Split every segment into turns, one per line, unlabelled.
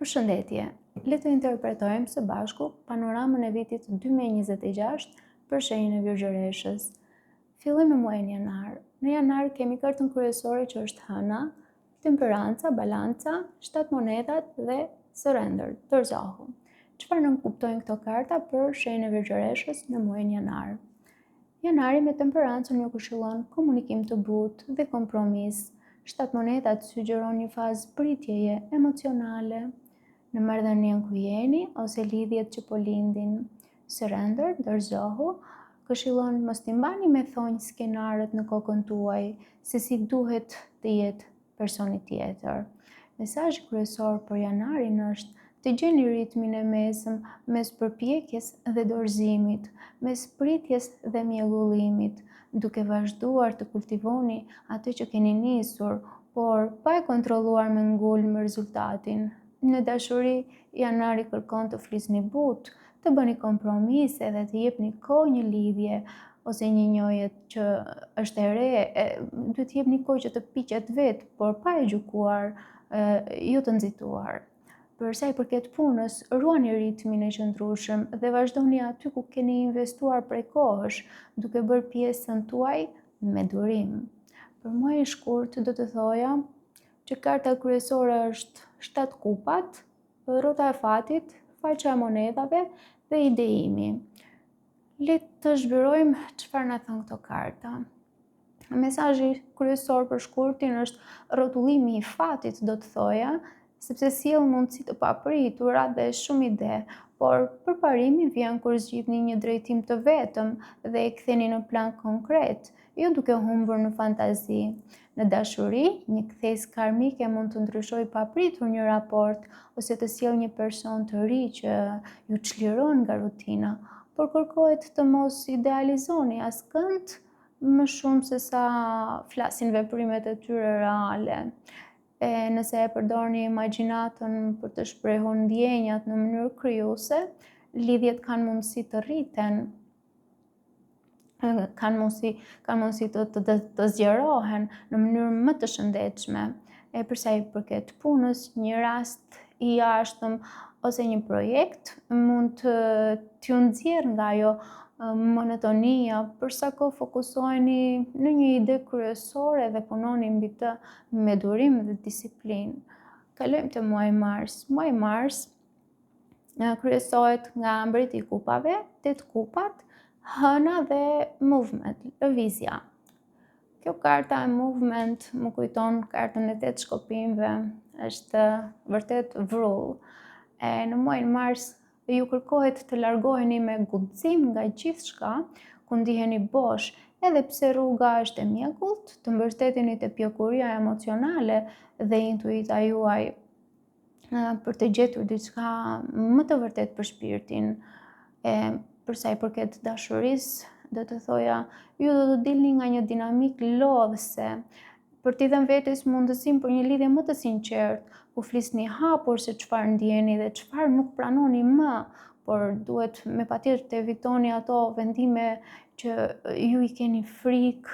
Përshëndetje, le të interpretojmë së bashku panoramën e vitit 2026 për shenjën e Virgjëreshës. Fillojmë me muajin janar. Në janar kemi kartën kryesore që është hëna, temperanca, balanca, 7 monedat dhe surrender, dorëzohu. Çfarë nënkuptojnë këto karta për shenjën e Virgjëreshës në muajin janar? Janari me temperancën ju këshillon komunikim të butë dhe kompromis. 7 monedat sugjeron një fazë pritjeje emocionale në marrëdhënien ku jeni ose lidhjet që po lindin. Surrender, dorëzohu, këshillon mos t'i mbani me thonjë skenarët në kokën tuaj, se si duhet të jetë personi tjetër. Mesazhi kryesor për janarin është të gjeni ritmin e mesëm mes përpjekjes dhe dorëzimit, mes pritjes dhe mjegullimit, duke vazhduar të kultivoni atë që keni nisur, por pa e kontrolluar me ngulm rezultatin. Në dashuri, janari kërkon të flisni butë, të bëni kompromise dhe të jepni kohë një lidhje ose një njohje që është e re, duhet të jepni kohë që të piqet vetë, por pa e gjykuar, jo të nxituar. Për sa i përket punës, ruani ritmin e qëndrueshëm dhe vazhdoni aty ku keni investuar prej kohësh, duke bërë pjesën tuaj me durim. Për muajin e shkurtë do të thoja që karta kryesore është 7 kupat, rrota e fatit, faqja e monedhave dhe idejimi. Le të zhbërojmë çfarë na thon këto karta. Mesazhi kryesor për shkurtin është rrotullimi i fatit, do të thoja, sepse sjell mundësi të papritura dhe shumë ide, por përparimi vjen kur zgjidhni një drejtim të vetëm dhe e ktheni në plan konkret, jo duke humbur në fantazi. Në dashuri, një kthesë karmike mund të ndryshojë papritur një raport ose të sjellë një person të ri që ju çliron nga rutina, por kërkohet të mos idealizoni askënd më shumë se sa flasin veprimet e tyre reale. Nëse e përdorni imagjinatën për të shprehur ndjenjat në mënyrë krijuese, lidhjet kanë mundësi të rriten, kanë mundësi të zgjerohen në mënyrë më të shëndetshme. Për sa i përket punës, një rast i jashtëm ose një projekt mund t'ju nxjerrë nga ajo monotonia, për sa kohë fokusoheni në një ide kryesore dhe punoni mbi të me durim dhe disiplinë. Kalojmë te muaji mars. Muaji mars kryesohet nga mbreti i kupave, 8 kupat, hëna dhe movement, lëvizja. Kjo karta e movement më kujton kartën e 8 shkopinjve, është vërtet vrull. Në muajin mars ju kërkohet të largoheni me guxim nga gjithçka ku ndiheni bosh, edhe pse rruga është e mjekullt, të mbështeteni te pjekuria emocionale dhe intuita juaj për të gjetur diçka më të vërtet për shpirtin. Për sa i përket dashurisë, do të thoja, ju do të dilni nga një dinamik lodhëse, për t'i dhënë vetes mundësinë për një lidhje më të sinqertë, ku flisni hapur se çfarë ndjeni dhe çfarë nuk pranoni më, por duhet me patjetër të evitoni ato vendime që ju i keni frikë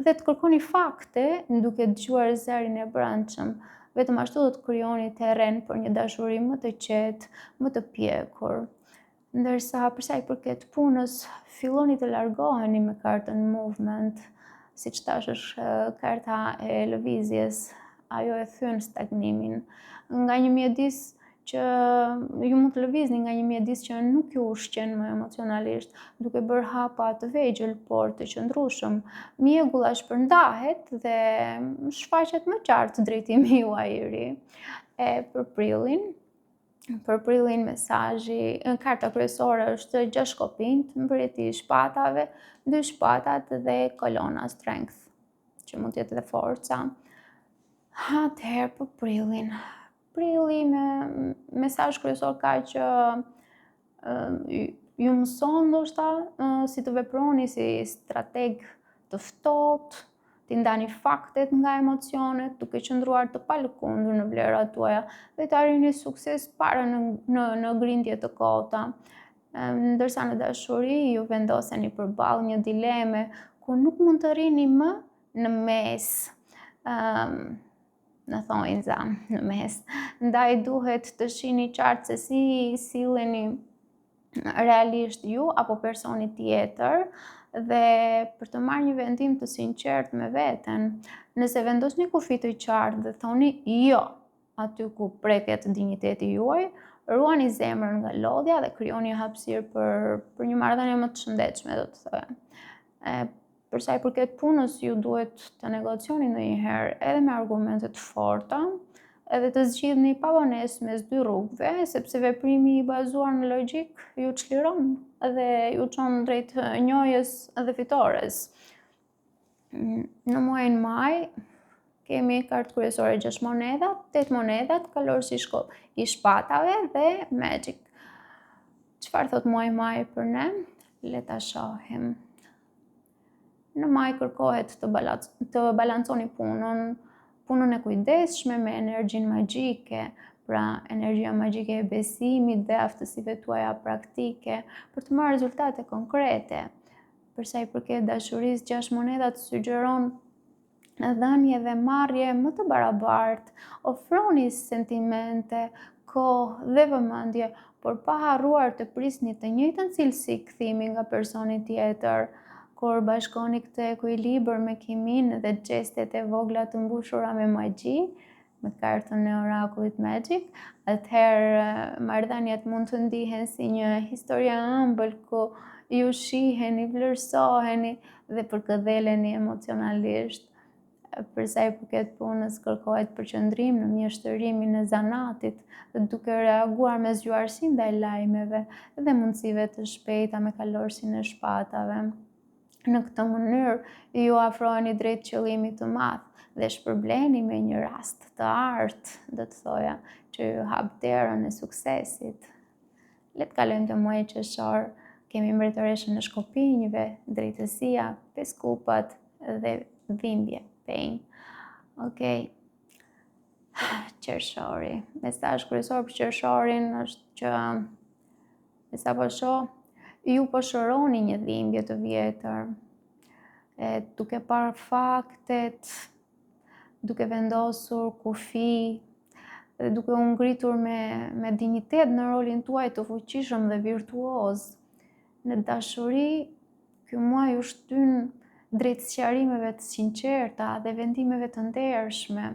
dhe të kërkoni fakte duke dëgjuar zërin e brendshëm. Vetëm ashtu do të krijoni terren për një dashuri më të qetë, më të pjekur. Ndërsa për sa i përket punës, filloni të largoheni me kartën movement, siç thash është karta e lëvizjes, ajo e thyn stagnimin. Nga një mjedis që ju mund të lëvizni nga një mjedis që nuk ju ushqen më emocionalisht, duke bërë hapa të vegjël por të qëndrueshëm, mjegulla shpërndahet dhe shfaqet më qartë drejtimi juaj i ri. Për prillin mesazhi, karta kryesore është 6 shkopinjt, mbreti i shpatave, 2 shpatat dhe kolona strength, që mund të jetë edhe forca. Atëherë për prillin. Prilli me mesazh kryesor ka që ju mëson ndoshta si të veproni si strateg të ftohtë, t'i ndani faktet nga emocionet, duke qëndruar të palëkundur në vlerat tuaja dhe të arrini sukses para në grindje të kota. Ndërsa në dashuri ju vendoseni përballë një dileme ku nuk mund të rrini më në mes. në thonjza në mes. Ndaj duhet të shihni qartë se si silleni realisht ju apo personi tjetër dhe për të marrë një vendim të sinqert me veten. Nëse vendosni kufi të qartë dhe thoni jo aty ku preket dinjiteti juaj, ruani zemrën nga lodhja dhe krijoni hapësirë për një marrëdhënie më të shëndetshme, do të thoya. Për sa i përket punës, ju duhet të negocioni ndonjëherë edhe me argumente të forta, edhe të zgjidhni pavonesë mes dy rrugëve, sepse veprimi i bazuar në logjik ju çliron dhe ju çon drejt njohjes dhe fitores. Në muajin maj kemi kartë kryesore 6 monedhat, 8 monedhat, kalorësi i shpatave dhe Magic. Çfarë thot muaji maj për ne? Le ta shohim. Në maj kërkohet të balanconi punën e kujdesshme me energjinë magjike, pra energjia magjike e besimit dhe aftësive tuaja praktike për të marrë rezultate konkrete. Për sa i përket dashurisë, 6 monedhat sugjeron dhënie dhe marrje më të barabartë, ofroni sentimente, kohë dhe vëmendje, por pa harruar të prisni të njëjtën cilësi kthimi nga personi tjetër. Kur bashkoni këtë ekuilibër me kiminë dhe gjestet e vogla të mbushura me magji, me kartën e orakullit Magic, atëherë marrëdhëniet mund të ndihen si një histori e ëmbël ku ju shiheni, vlerësoheni dhe përkëdheleni emocionalisht. Për sa i përket punës, kërkohet përqendrim në mjeshtërimin e zanatit dhe duke reaguar me zgjuarsi ndaj lajmeve dhe mundësive të shpejta me kalorësin e shpatave. Në këtë mënyrë, ju afroheni drejt qëllimit të madh dhe shpërbleni me një rast të artë, do të thoya, që ju hap derën e suksesit. Le të kalojmë te muaji qershor. Kemi mbretëreshën e shkopinjve, drejtësia, 5 kupat dhe dhimbje, pain. Okej. Qershori. Mesazh kryesor për qershorin është që me sa po shoh, ju po shëroni një dhimbje të vjetër, duke parë faktet, duke vendosur kufi, dhe duke u ngritur me dinjitet në rolin tuaj të fuqishëm dhe virtuoz. Në dashuri, ky muaj ju shtyn drejt sqarimeve të sinqerta dhe vendimeve të ndershme.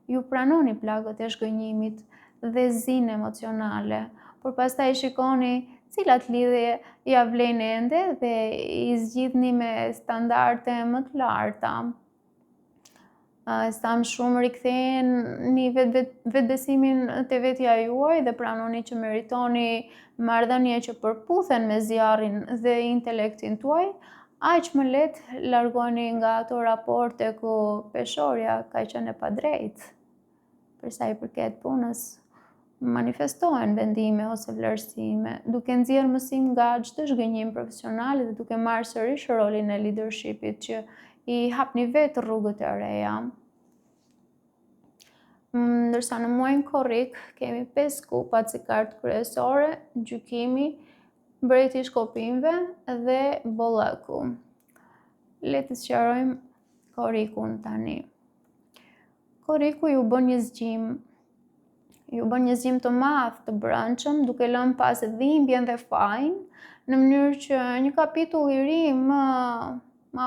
Ju pranoni plagët e shgënjimit dhe zinë emocionale, por pastaj shikoni cilat lidhje ja vlen ende dhe i zgjidhni me standarde më të larta. Sa më shumë riktheheni vetbesimin te vetja juaj dhe pranoni që meritoni marrëdhënie që përputhen me zjarrin dhe intelektin tuaj, aq më lehtë largoheni nga ato raporte ku peshorja ka qenë e padrejtë. Për sa i përket punës, manifestohen vendime ose vlerësime, duke nxjerrë mësim nga çdo zhgënjim profesional dhe duke marrë sërish rolin e leadershipit që i hapni vetë rrugët e reja. Ndërsa në muajin korrik kemi 5 kupat si kartë kryesore, gjykimi, mbreti i shkopinjve dhe bollaku. Le të sqarojmë korrikun tani. Korriku ju bën një zgjim të madh të brendshëm, duke lënë pas dhimbjen dhe fajin, në mënyrë që një kapitull i ri më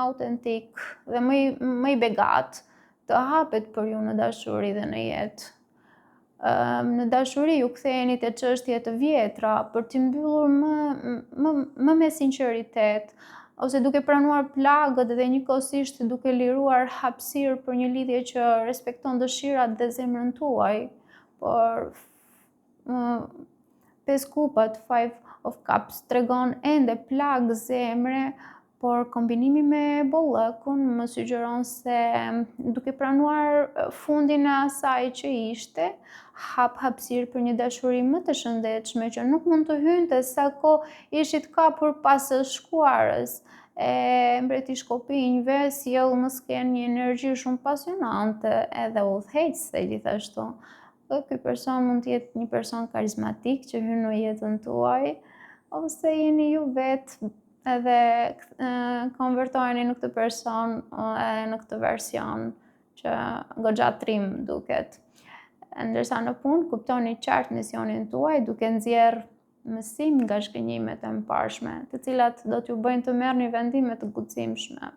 autentik dhe më i begat të hapet për ju në dashuri dhe në jetë. Në dashuri ju ktheheni te çështje të vjetra për t'i mbyllur më me sinqeritet, ose duke pranuar plagët dhe njëkohësisht duke liruar hapësirë për një lidhje që respekton dëshirat dhe zemrën tuaj. Por 5 kupat, 5 of Cups, tregon ende plagë zemre, por kombinimi me bollakun më sugjeron se duke pranuar fundin e asaj që ishte, hap hapësirë për një dashuri më të shëndetshme që nuk mund të hynte sa kohë ishit kapur pas së shkuarës. Mbreti i shkopinjve sjell në skenë një energji shumë pasionante edhe udhëheqëse gjithashtu. Ky person mund të jetë një person karizmatik që hyn në jetën tuaj, ose jeni ju vetë edhe konvertoheni në këtë person në këtë version që goxha trim duket. Ndërsa në punë kuptoni qartë misionin tuaj duke nxjerrë mësim nga shkënjimet e mëparshme, të cilat do t'ju bëjnë të merrni vendime të guximshme.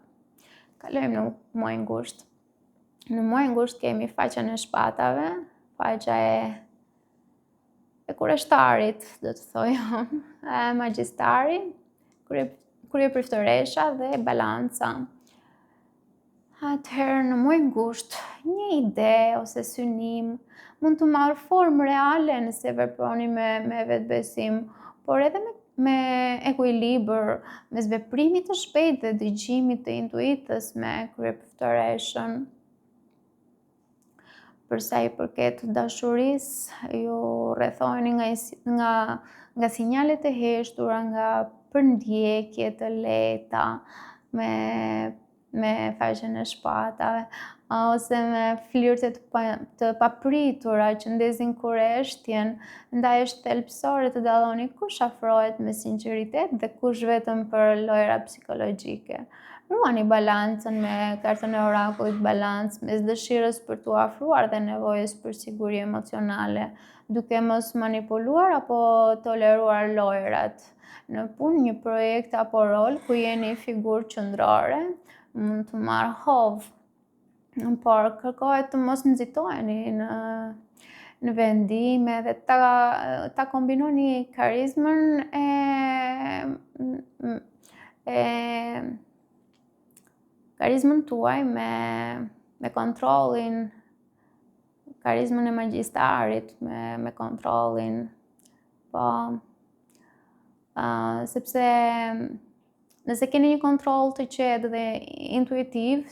Kalojmë në muajin gusht. Në muajin gusht kemi faqen e shpatave, faqja e kureshtarit, do të thoja, magjistari, kryepriftëresha dhe balanca. Atëherë në muajin gusht, një ide ose synim mund të marrë formë reale nëse veproni me vetbesim, por edhe me ekuilibër, mes veprimit të shpejtë dhe dëgjimit të intuitës me kryepriftëreshën. Për sa i përket dashurisë, ju rrethoheni nga sinjalet e heshtura, nga përndjekje të lehta me faqen e shpatave, ose me flirte të papritura që ndezin kureshtjen, ndaj është thelbësore të dalloni kush afrohet me sinqeritet dhe kush vetëm për lojra psikologjike. Ruani balancën me kartën e orakullit Balancë mes dëshirës për t'u afruar dhe nevojës për siguri emocionale, duke mos manipuluar apo toleruar lojrat. Në punë, një projekt apo rol ku jeni figurë qendrore mund të marrë hovë, por kërkohet të mos nxitoheni në vendime dhe ta kombinoni karizmën karizmën tuaj me kontrollin, karizmën e magjistarit me kontrollin, po, sepse nëse keni një kontroll të qetë dhe intuitiv,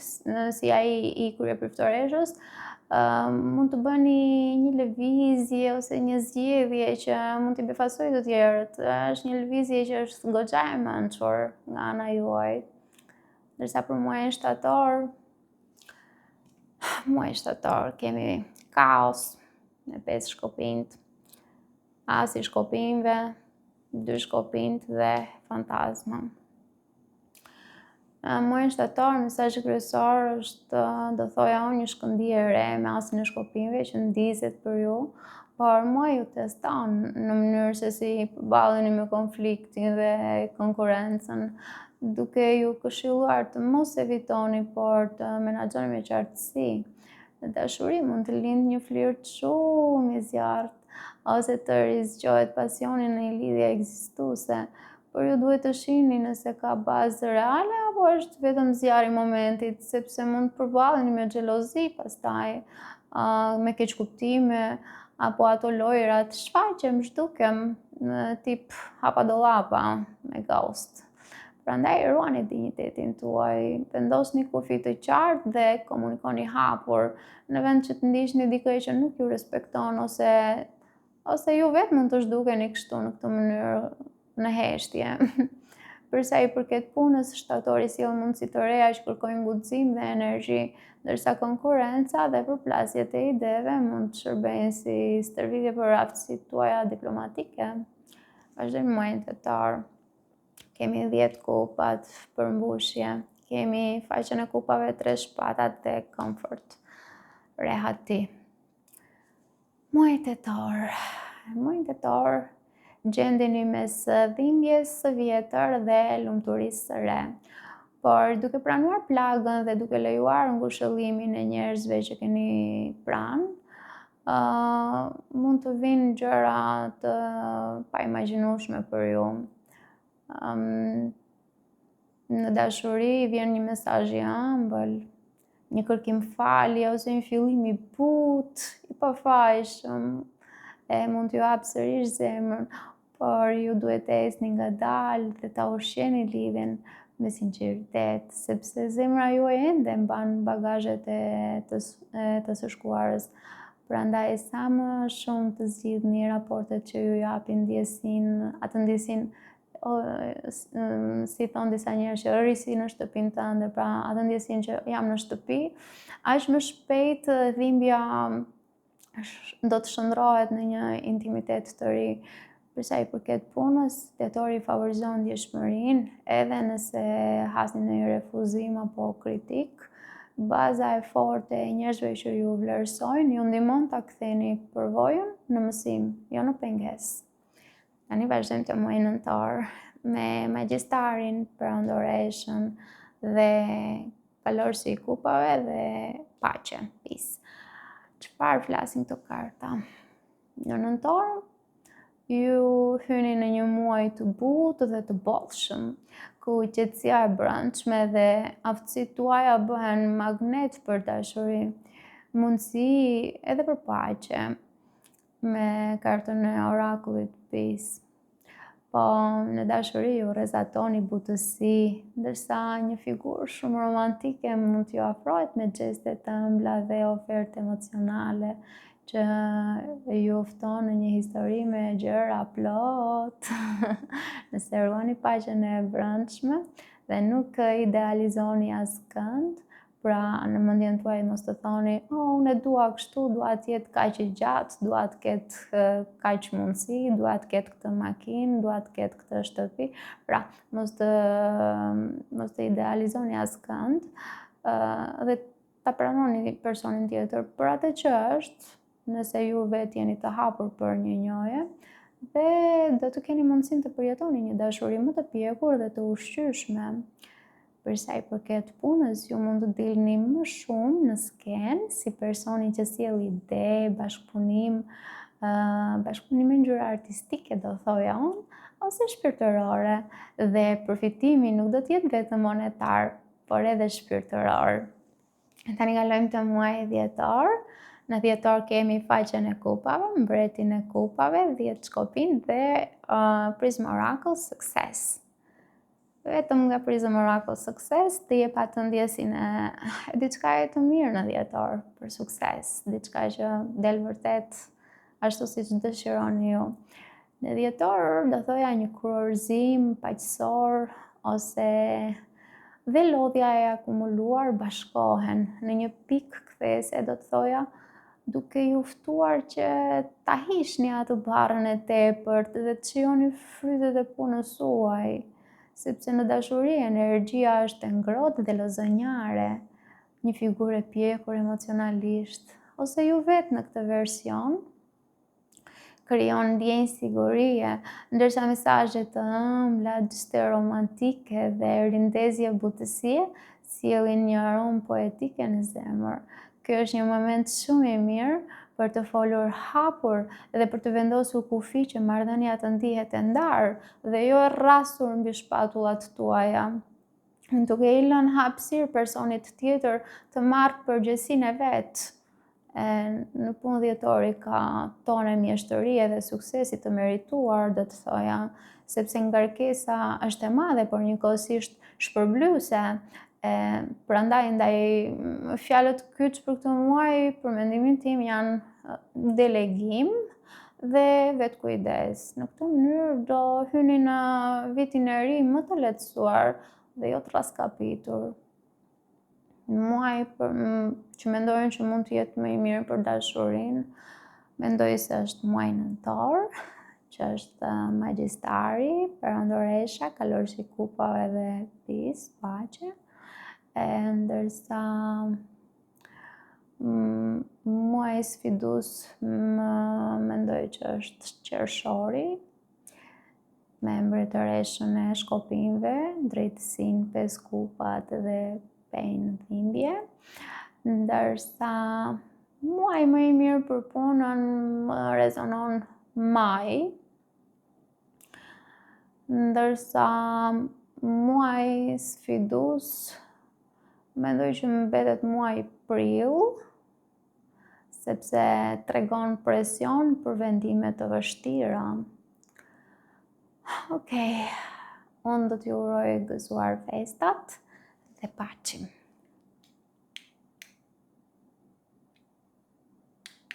si ai i kryepriftëreshës, mund të bëni një lëvizje ose një zgjedhje që mund t'i befasojë të tjerët. Është një lëvizje që është goxha e mençur nga ana juaj. Ndërsa për muajin shtator kemi kaos me 5 shkopinjt, Asi i shkopinjve, 2 shkopinjt dhe fantazma. Muajin shtator, mesazhi kryesor është, do thoja unë, një shkëndijë e re me Asin e shkopinjve që ndizet për ju, por muaji ju teston në mënyrë se si përballeni me konfliktin dhe konkurrencën, duke ju këshilluar të mos evitoni, por të menaxhoni me qartësi. Në dashuri mund të lindë një flirt shumë i zjarrt, ose të rizgjohet pasioni në një lidhje ekzistuese, por ju duhet të shihni nëse ka bazë reale apo është vetëm zjarri i momentit, sepse mund të përballeni me xhelozi pastaj, me keqkuptime apo ato lojrat shfaqem, zhdukem, tip hapa dollapa me ghost. Prandaj ruani dinjitetin tuaj, vendosni kufi të qartë dhe komunikoni hapur, në vend që të ndiqni dikë që nuk ju respekton ose ju vetë mund të zhdukeni kështu në këtë mënyrë në heshtje. Për sa i përket punës, shtatori sjell mundësi të reja që kërkojnë guxim dhe energji, ndërsa konkurrenca dhe përplasjet e ideve mund të shërbejnë si stërvitje për aftësitë tuaja diplomatike. Vazhdojmë muajin tetor. Kemi 10 kupat për mbushje, kemi faqen e kupave 3 shpatat dhe comfort, rehati. Muaji tetor. Muajin tetor gjendeni mes dhimbjes së vjetër dhe lumturisë së re. Por duke pranuar plagën dhe duke lejuar ngushëllimin e njerëzve që keni pranë, mund të vinë gjëra të paimagjinueshme për ju. Në dashuri vjen një mesazh i ëmbël, një kërkim falje ose një fillim i butë, i pafajshëm, e mund t'ju hap sërish zemrën, por ju duhet të ecni ngadalë dhe ta ushqeni lidhjen me sinqeritet, sepse zemra juaj ende mban bagazhet e të së shkuarës. Prandaj sa më shumë të zgjidhni raportet që ju japin atë ndjesinë, si thon disa njerëz që rrisi në shtëpinë tënde, pra atë ndjesinë që jam në shtëpi, aq më shpejt dhimbja do të shndrohet në një intimitet të ri. Për sa i përket punës, tetori favorizon ndjeshmërinë, edhe nëse hasni në një refuzim apo kritik, baza e forte e njerëzve që ju vlerësojnë ju ndihmon ta ktheni përvojën në mësim, jo në pengesë. Tani vazhdojmë të muajin nëntor me magjistarin, perandoreshën dhe kalorësi i kupave dhe paqe, peace. Çfarë flasin këto karta? Në nëntor ju hyni në një muaj të butë dhe të bollshëm, ku qetësia e brendshme dhe aftësitë tuaja bëhen magnet për dashuri, mundësi edhe për paqe, me kartën e orakullit Peace. Po në dashuri ju rrezatoni butësi, ndërsa një figurë shumë romantike mund t'ju afrohet me gjeste të ëmbla dhe ofertë emocionale që ju fton në një histori me gjëra plot. Nëse ruani paqen e brendshme dhe nuk idealizoni askënd, pra në mendjen tuaj mos të thoni, unë e dua kështu, dua të jetë kaq i gjatë, dua të ketë kaq mundësi, dua të ketë këtë makinë, dua të ketë këtë shtëpi. Pra, mos të idealizoni askënd dhe ta pranoni personin tjetër për atë që është, nëse ju vetë jeni të hapur për një njohje, dhe do të keni mundësinë të përjetoni një dashuri më të pjekur dhe të ushqyeshme. Për sa i përket punës, ju mund të dilni më shumë në skenë si personi që sjell ide, bashkëpunime ngjyra artistike, do thoja unë, ose shpirtërore, dhe përfitimi nuk do të jetë vetëm monetar, por edhe shpirtëror. Tani kalojmë te muaji dhjetor. Në dhjetor kemi faqen e kupave, mbretin e kupave, 10 shkopin dhe Prism Oracle Success. Vetëm nga Prism Oracle Success të jep atë ndjesin e diçka e të mirë në dhjetor për sukses, diçka që del vërtet ashtu siç dëshironi ju. Në dhjetor do thoja një kurorëzim paqësor ose dhe lodhja e akumuluar bashkohen në një pikë kthese, do të thoja, duke ju ftuar që ta hiqni atë barrën e tepërt dhe të shijoni frytet e punës suaj. Sepse në dashuri energjia është e ngrohtë dhe lozonjare, një figurë e pjekur emocionalisht, ose ju vetë në këtë version, krijon ndjenjë sigurie, ndërsa mesazhet të ëmbla, gjeste romantike dhe rindezje butësie sjellin një aromë poetike në zemër. Ky është një moment shumë i mirë për të folur hapur dhe për të vendosur kufi që marrëdhënia të ndihet e ndarë dhe jo e rrasur mbi shpatullat tuaja, duke i lënë hapësirë personit tjetër të marrë përgjegjësinë e vet. Në punë dhjetori ka tonë mjeshtërie dhe suksesi të merituar, do të thoja, sepse ngarkesa është e madhe, por njëkohësisht shpërblyese. Prandaj ndaj fjalët kyç për këtë muaj, për mendimin tim, janë delegim dhe vetkujdes. Në këtë mënyrë do hyni në vitin e ri më të lehtësuar dhe jo të raskapitur. Muaj që mendojnë që mund të jetë më i mirë për dashurinë, mendoj se është muaji nëntor, që është magjistari, perandoresha, kalorësi i kupave dhe peace, paqe. Ndërsa muaji sfidues mendoj që është qershori, me mbretëreshën e shkopinjve, drejtësinë, 5 kupat dhe pein dhimbje. Ndërsa muaji më i mirë për punën më rezonon maj, ndërsa muaji sfidues mendoj që mbetet muaji prill, sepse tregon presion për vendime të vështira. Okej, unë do t'ju uroj gëzuar festat dhe paqim.